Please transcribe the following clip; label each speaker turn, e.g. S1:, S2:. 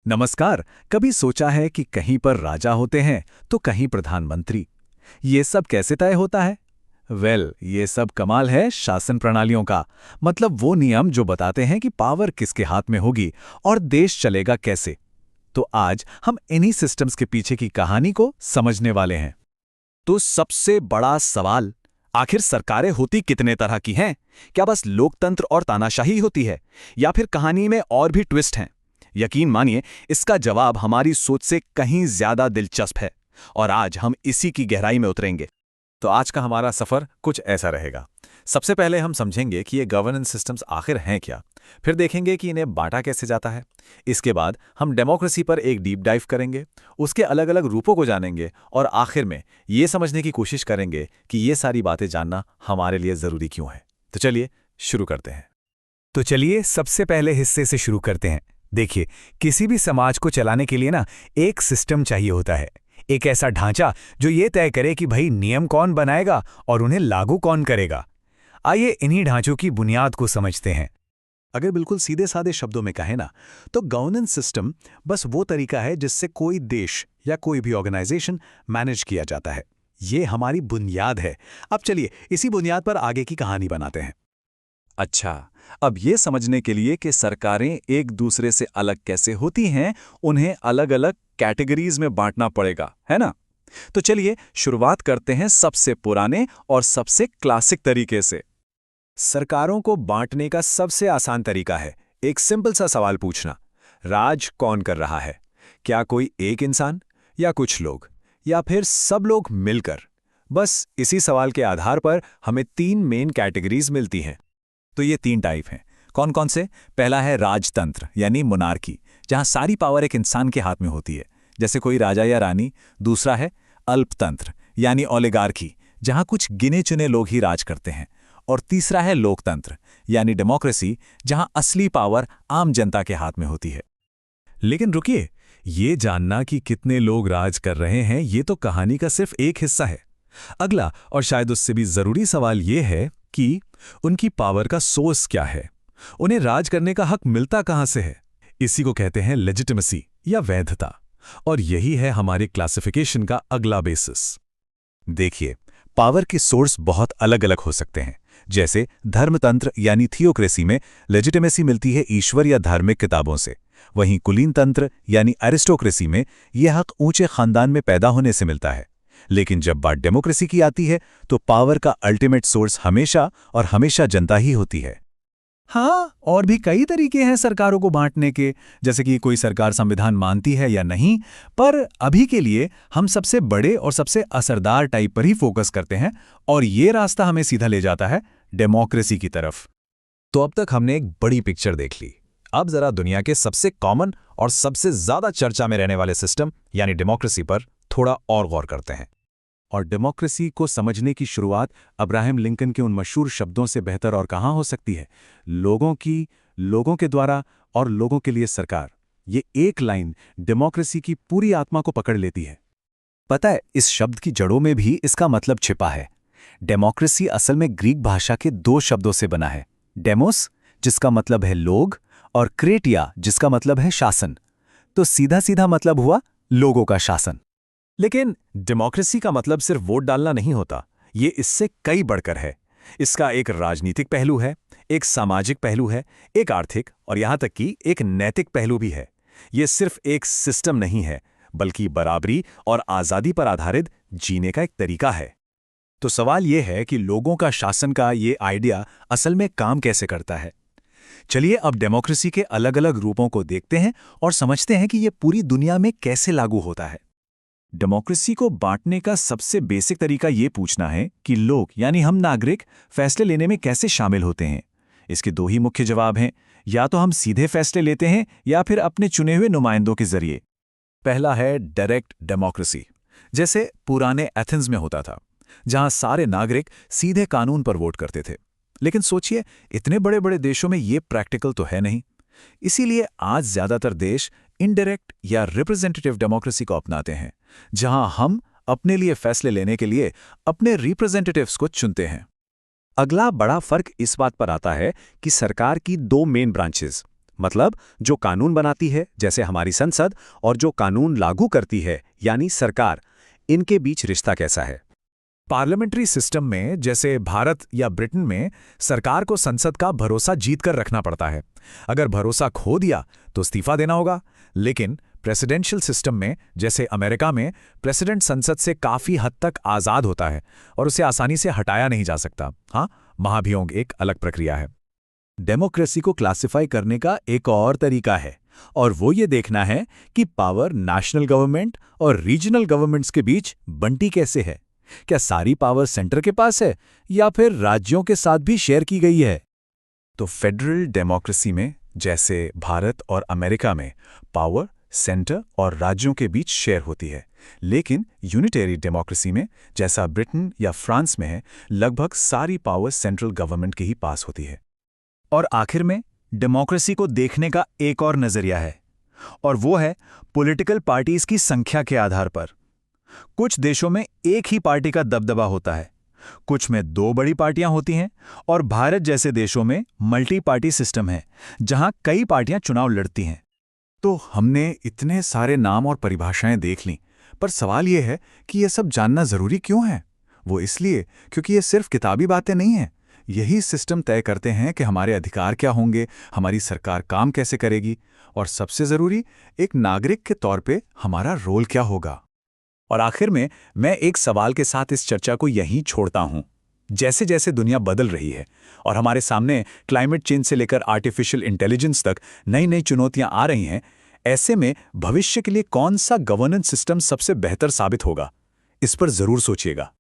S1: नमस्कार। कभी सोचा है कि कहीं पर राजा होते हैं तो कहीं प्रधानमंत्री। ये सब कैसे तय होता है? ये सब कमाल है शासन प्रणालियों का। मतलब वो नियम जो बताते हैं कि पावर किसके हाथ में होगी और देश चलेगा कैसे। तो आज हम इन्हीं सिस्टम्स के पीछे की कहानी को समझने वाले हैं। तो सबसे बड़ा सवाल, आखिर सरकारें होती कितने तरह की हैं? क्या बस लोकतंत्र और तानाशाही होती है, या फिर कहानी में और भी ट्विस्ट हैं? यकीन मानिए, इसका जवाब हमारी सोच से कहीं ज्यादा दिलचस्प है और आज हम इसी की गहराई में उतरेंगे। तो आज का हमारा सफर कुछ ऐसा रहेगा। सबसे पहले हम समझेंगे कि ये गवर्नेंस सिस्टम्स आखिर हैं क्या। फिर देखेंगे कि इन्हें बांटा कैसे जाता है। इसके बाद हम डेमोक्रेसी पर एक डीप डाइव करेंगे, उसके अलग अलग रूपों को जानेंगे और आखिर में ये समझने की कोशिश करेंगे कि ये सारी बातें जानना हमारे लिए जरूरी क्यों है। तो चलिए शुरू करते हैं।
S2: तो चलिए सबसे पहले हिस्से से शुरू करते हैं। देखिए, किसी भी समाज को चलाने के लिए ना एक सिस्टम चाहिए होता है। एक ऐसा ढांचा जो ये तय करे कि भाई नियम कौन बनाएगा और उन्हें लागू कौन करेगा। आइए इन्हीं ढांचों की बुनियाद को समझते हैं।
S1: अगर बिल्कुल सीधे साधे शब्दों में कहें ना, तो गवर्नेंस सिस्टम बस वो तरीका है जिससे कोई देश या कोई भी ऑर्गेनाइजेशन मैनेज किया जाता है। ये हमारी बुनियाद है। अब चलिए इसी बुनियाद पर आगे की कहानी बनाते हैं। अच्छा, अब ये समझने के लिए कि सरकारें एक दूसरे से अलग कैसे होती हैं, उन्हें अलग अलग कैटेगरीज में बांटना पड़ेगा, है ना? तो चलिए शुरुआत करते हैं सबसे पुराने और सबसे क्लासिक तरीके से। सरकारों को बांटने का सबसे आसान तरीका है एक सिंपल सा सवाल पूछना। राज कौन कर रहा है? क्या कोई एक इंसान, या कुछ लोग, या फिर सब लोग मिलकर? बस इसी सवाल के आधार पर हमें तीन मेन कैटेगरीज मिलती हैं। तो ये तीन टाइप हैं। कौन कौन से? पहला है राजतंत्र यानी मोनार्की, जहां सारी पावर एक इंसान के हाथ में होती है, जैसे कोई राजा या रानी। दूसरा है अल्पतंत्र यानी ओलिगार्की, जहां कुछ गिने चुने लोग ही राज करते हैं। और तीसरा है लोकतंत्र यानी डेमोक्रेसी, जहां असली पावर आम जनता के हाथ में होती है। लेकिन रुकिए, ये जानना कि कितने लोग राज कर रहे हैं ये तो कहानी का सिर्फ एक हिस्सा है। अगला और शायद उससे भी जरूरी सवाल ये है कि उनकी पावर का सोर्स क्या है। उन्हें राज करने का हक मिलता कहां से है? इसी को कहते हैं लेजिटिमेसी या वैधता। और यही है हमारे क्लासिफिकेशन का अगला बेसिस। देखिए, पावर के सोर्स बहुत अलग अलग हो सकते हैं। जैसे धर्मतंत्र यानी थियोक्रेसी में लेजिटिमेसी मिलती है ईश्वर या धार्मिक किताबों से। वहीं कुलीन तंत्र यानी एरिस्टोक्रेसी में यह हक ऊंचे खानदान में पैदा होने से मिलता है। लेकिन जब बात डेमोक्रेसी की आती है तो पावर का अल्टीमेट सोर्स हमेशा और हमेशा जनता ही होती है। हाँ, और भी कई तरीके हैं सरकारों को बांटने के, जैसे कि कोई सरकार संविधान मानती है या नहीं। पर अभी के लिए हम सबसे बड़े और सबसे असरदार टाइप पर ही फोकस करते हैं, और ये रास्ता हमें सीधा ले जाता है डेमोक्रेसी की तरफ। तो अब तक हमने एक बड़ी पिक्चर देख ली। अब जरा दुनिया के सबसे कॉमन और सबसे ज्यादा चर्चा में रहने वाले सिस्टम यानी डेमोक्रेसी पर थोड़ा और गौर करते हैं। और डेमोक्रेसी को समझने की शुरुआत अब्राहम लिंकन के उन मशहूर शब्दों से बेहतर और कहाँ हो सकती है? लोगों की, लोगों के द्वारा और लोगों के लिए सरकार। ये एक लाइन डेमोक्रेसी की पूरी आत्मा को पकड़ लेती है। पता है, इस शब्द की जड़ों में भी इसका मतलब छिपा है। डेमोक्रेसी असल में ग्रीक भाषा के दो शब्दों से बना है। डेमोस, जिसका मतलब है लोग, और क्रेटिया, जिसका मतलब है शासन। तो सीधा सीधा मतलब हुआ लोगों का शासन। लेकिन डेमोक्रेसी का मतलब सिर्फ वोट डालना नहीं होता। ये इससे कई बढ़कर है। इसका एक राजनीतिक पहलू है, एक सामाजिक पहलू है, एक आर्थिक और यहां तक कि एक नैतिक पहलू भी है। ये सिर्फ एक सिस्टम नहीं है, बल्कि बराबरी और आज़ादी पर आधारित जीने का एक तरीका है। तो सवाल यह है कि लोगों का शासन का ये आइडिया असल में काम कैसे करता है। चलिए अब डेमोक्रेसी के अलग अलग रूपों को देखते हैं और समझते हैं कि ये पूरी दुनिया में कैसे लागू होता है। डेमोक्रेसी को बांटने का सबसे बेसिक तरीका ये पूछना है कि लोग यानी हम नागरिक फैसले लेने में कैसे शामिल होते हैं। इसके दो ही मुख्य जवाब हैं, या तो हम सीधे फैसले लेते हैं या फिर अपने चुने हुए नुमाइंदों के जरिए। पहला है डायरेक्ट डेमोक्रेसी, जैसे पुराने एथेंस में होता था, जहां सारे नागरिक सीधे कानून पर वोट करते थे। लेकिन सोचिए, इतने बड़े बड़े देशों में ये प्रैक्टिकल तो है नहीं। इसीलिए आज ज्यादातर देश इनडायरेक्ट या रिप्रेजेंटेटिव डेमोक्रेसी को अपनाते हैं, जहां हम अपने लिए फैसले लेने के लिए अपने रिप्रेजेंटेटिव्स को चुनते हैं। अगला बड़ा फर्क इस बात पर आता है कि सरकार की दो मेन ब्रांचेस,
S3: मतलब जो कानून बनाती है जैसे हमारी संसद और जो कानून लागू करती है यानी सरकार, इनके बीच रिश्ता कैसा है।
S2: पार्लियामेंट्री सिस्टम में जैसे भारत या ब्रिटेन में सरकार को संसद का भरोसा जीत कर रखना पड़ता है। अगर भरोसा खो दिया तो इस्तीफा देना होगा। लेकिन प्रेसिडेंशियल सिस्टम में जैसे अमेरिका में प्रेसिडेंट संसद से काफ़ी हद तक आज़ाद होता है और उसे आसानी से हटाया नहीं जा सकता। हाँ, महाभियोग एक अलग प्रक्रिया है।
S3: डेमोक्रेसी को क्लासिफाई करने का एक और तरीका है और वो ये देखना है कि पावर नेशनल गवर्नमेंट और रीजनल गवर्नमेंट्स के बीच बंटी कैसे है। क्या सारी पावर सेंटर के पास है या फिर राज्यों के साथ भी शेयर की गई है।
S2: तो फेडरल डेमोक्रेसी में जैसे भारत और अमेरिका में पावर सेंटर और राज्यों के बीच शेयर होती है, लेकिन यूनिटरी डेमोक्रेसी में जैसा ब्रिटेन या फ्रांस में है, लगभग सारी पावर सेंट्रल गवर्नमेंट के ही पास होती है।
S4: और आखिर में डेमोक्रेसी को देखने का एक और नजरिया है और वो है पॉलिटिकल पार्टीज की संख्या के आधार पर। कुछ देशों में एक ही पार्टी का दबदबा होता है, कुछ में 2 बड़ी पार्टियां होती हैं और भारत जैसे देशों में मल्टी पार्टी सिस्टम है जहां कई पार्टियां चुनाव लड़ती हैं।
S2: तो हमने इतने सारे नाम और परिभाषाएं देख लीं, पर सवाल यह है कि यह सब जानना जरूरी क्यों है। वो इसलिए क्योंकि ये सिर्फ किताबी बातें नहीं हैं। यही सिस्टम तय करते हैं कि हमारे अधिकार क्या होंगे, हमारी सरकार काम कैसे करेगी और सबसे जरूरी, एक नागरिक के तौर पे हमारा रोल क्या होगा।
S1: और आखिर में मैं एक सवाल के साथ इस चर्चा को यहीं छोड़ता हूं। जैसे जैसे दुनिया बदल रही है और हमारे सामने क्लाइमेट चेंज से लेकर आर्टिफिशियल इंटेलिजेंस तक नई नई चुनौतियां आ रही हैं, ऐसे में भविष्य के लिए कौन सा गवर्नेंस सिस्टम सबसे बेहतर साबित होगा, इस पर जरूर सोचिएगा।